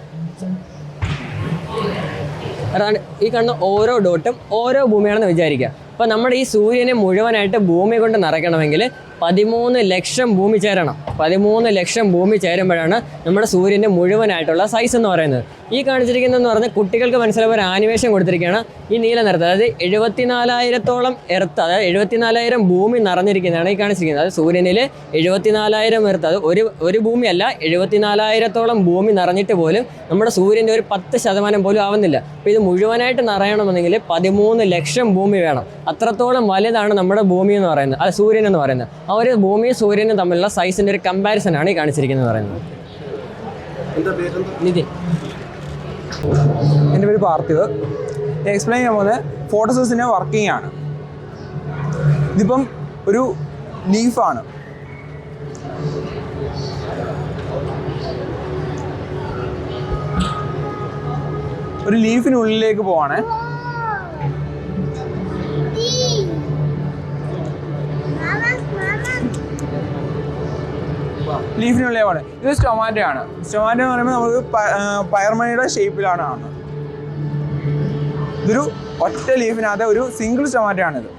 അതാണ് ഈ കാണുന്ന ഓരോ ഡോട്ടും ഓരോ ഭൂമിയാണെന്ന് വിചാരിക്കുക. അപ്പോൾ നമ്മുടെ ഈ സൂര്യനെ മുഴുവനായിട്ട് ഭൂമി കൊണ്ട് നിറയ്ക്കണമെങ്കിൽ 13 ലക്ഷം ഭൂമി ചേരണം. 13 ലക്ഷം ഭൂമി ചേരുമ്പോഴാണ് നമ്മുടെ സൂര്യൻ്റെ മുഴുവനായിട്ടുള്ള സൈസ് എന്ന് പറയുന്നത്. ഈ കാണിച്ചിരിക്കുന്നതെന്ന് പറഞ്ഞാൽ കുട്ടികൾക്ക് മനസ്സിലായ ഒരു ആനിമേഷൻ കൊടുത്തിരിക്കുകയാണ്. ഈ നീല നിറത്ത്, അതായത് 74,000-ഓളം എർത്ത്, അതായത് 74,000 ഭൂമി നിറഞ്ഞിരിക്കുന്നതാണ് ഈ കാണിച്ചിരിക്കുന്നത്. അതായത് സൂര്യനിൽ 74,000 എർത്ത്, അത് ഒരു ഭൂമിയല്ല, 74,000-ഓളം ഭൂമി നിറഞ്ഞിട്ട് പോലും നമ്മുടെ സൂര്യൻ്റെ ഒരു 10% പോലും ആവുന്നില്ല. അപ്പോൾ ഇത് മുഴുവനായിട്ട് നിറയണമെന്നെങ്കിൽ 13 ലക്ഷം ഭൂമി വേണം. അത്രത്തോളം വലുതാണ് നമ്മുടെ ഭൂമി എന്ന് പറയുന്നത്, അത് സൂര്യൻ എന്ന് പറയുന്നത്. ആ ഒരു ഭൂമിയും സൂര്യനും തമ്മിലുള്ള സൈസിൻ്റെ ഒരു കമ്പാരിസൺ ആണ് ഈ കാണിച്ചിരിക്കുന്നത് പറയുന്നത്. നിതിൻ. എൻ്റെ പേര് പാർത്ഥിവ്. എക്സ്പ്ലെയിൻ ചെയ്യാൻ പോകുന്നത് ഫോട്ടോസിന്തസിൻ്റെ വർക്കിംഗ് ആണ്. ഇതിപ്പം ഒരു ലീഫാണ്. ഒരു ലീഫിനുള്ളിലേക്ക് പോവാണ്. ലീഫിനുള്ളിലാണ്. ഇത് സ്റ്റൊമാറ്റോ ആണ്. സ്റ്റൊമാറ്റോ എന്ന് പറയുമ്പോൾ നമുക്ക് പയർമണിയുടെ ഷേപ്പിലാണ് കാണുന്നത്. ഇതൊരു ഒറ്റ ലീഫിനകത്ത് ഒരു സിംഗിൾ സ്റ്റൊമാറ്റോ ആണിത്.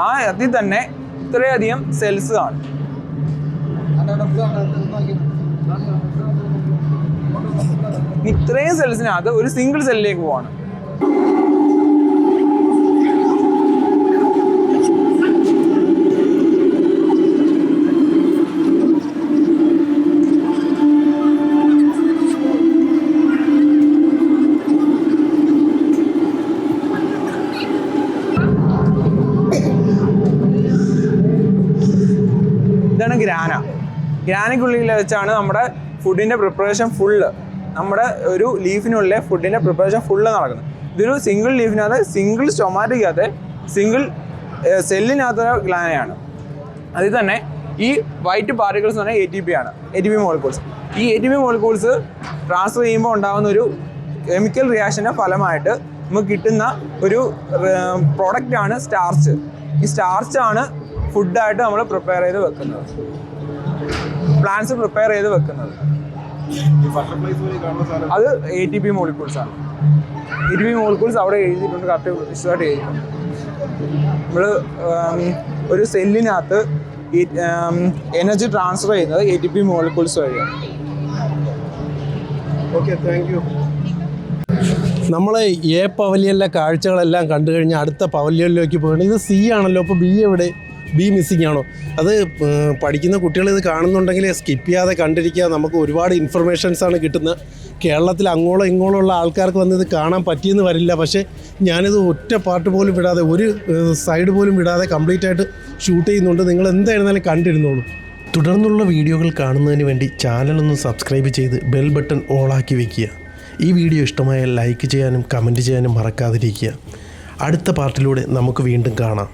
ആ അതിൽ തന്നെ ഇത്രയധികം സെൽസ് ആണ്. ഇത്രയും സെൽസിനകത്ത് ഒരു സിംഗിൾ സെല്ലിലേക്ക് പോവാണ്. ഇതാണ് ഗ്രാനയ്ക്കുള്ളിൽ വെച്ചാണ് നമ്മുടെ ഫുഡിൻ്റെ പ്രിപ്പറേഷൻ ഫുള്ള്, നമ്മുടെ ഒരു ലീഫിനുള്ളിലെ ഫുഡിൻ്റെ പ്രിപ്പറേഷൻ ഫുള്ള് നടക്കുന്നത്. ഇതൊരു സിംഗിൾ ലീഫിനകത്ത്, സിംഗിൾ സ്റ്റൊമാറ്റോയ്ക്കകത്ത്, സിംഗിൾ സെല്ലിനകത്തൊരു ഗ്ലാനയാണ്. അതിൽ തന്നെ ഈ വൈറ്റ് പാർട്ടിക്കിൾസ് എന്ന് പറഞ്ഞാൽ ATP മോളിക്യൂൾസ്. ഈ ATP മോളിക്യൂൾസ് ട്രാൻസ്ഫർ ചെയ്യുമ്പോൾ ഉണ്ടാകുന്ന ഒരു കെമിക്കൽ റിയാക്ഷൻ്റെ ഫലമായിട്ട് നമുക്ക് കിട്ടുന്ന ഒരു പ്രോഡക്റ്റാണ് സ്റ്റാർച്ച്. ഈ സ്റ്റാർച്ചാണ് ഫുഡായിട്ട് നമ്മൾ പ്രിപ്പയർ ചെയ്ത് വെക്കുന്നത്, പ്ലാന്റ്സ് പ്രിപ്പയർ ചെയ്ത് വെക്കുന്നത്. അത് ATP മോളിക്യൂൾസ് ആണ്. ATP മോളിക്യൂൾസ് അവിടെ എഴുതിയിട്ടുണ്ട്, കറക്റ്റ് വിശദമായിട്ട് എഴുതിയിട്ടുണ്ട്. നമ്മൾ ഒരു സെല്ലിനകത്ത് എനർജി ട്രാൻസ്ഫർ ചെയ്യുന്നത് ATP മോളിക്യൂൾസ് വഴിയാണ്. Okay, thank you. നമ്മൾ പവലിയനിലെ കാഴ്ചകളെല്ലാം കണ്ടു കഴിഞ്ഞാൽ അടുത്ത പവലിയനിലേക്ക് പോകണം. ഇത് C ആണല്ലോ, അപ്പോൾ B എവിടെ? ബി മിസ്സിംഗ് ആണോ? അത് പഠിക്കുന്ന കുട്ടികൾ ഇത് കാണുന്നുണ്ടെങ്കിൽ സ്കിപ്പ് ചെയ്യാതെ കണ്ടിരിക്കുക. നമുക്ക് ഒരുപാട് ഇൻഫർമേഷൻസാണ് കിട്ടുന്നത്. കേരളത്തിൽ അങ്ങോളം ഇങ്ങോളം ഉള്ള ആൾക്കാർക്ക് വന്ന് ഇത് കാണാൻ പറ്റിയെന്ന് വരില്ല. പക്ഷേ ഞാനിത് ഒറ്റ പാർട്ട് പോലും വിടാതെ, ഒരു സൈഡ് പോലും വിടാതെ കംപ്ലീറ്റ് ആയിട്ട് ഷൂട്ട് ചെയ്യുന്നുണ്ട്. നിങ്ങൾ എന്തായിരുന്നാലും കണ്ടിരുന്നോളൂ. തുടർന്നുള്ള വീഡിയോകൾ കാണുന്നതിന് വേണ്ടി ചാനലൊന്ന് സബ്സ്ക്രൈബ് ചെയ്ത് ബെൽ ബട്ടൺ ഓളാക്കി വയ്ക്കുക. ഈ വീഡിയോ ഇഷ്ടമായാൽ ലൈക്ക് ചെയ്യാനും കമൻറ്റ് ചെയ്യാനും മറക്കാതിരിക്കുക. അടുത്ത പാർട്ടിലൂടെ നമുക്ക് വീണ്ടും കാണാം.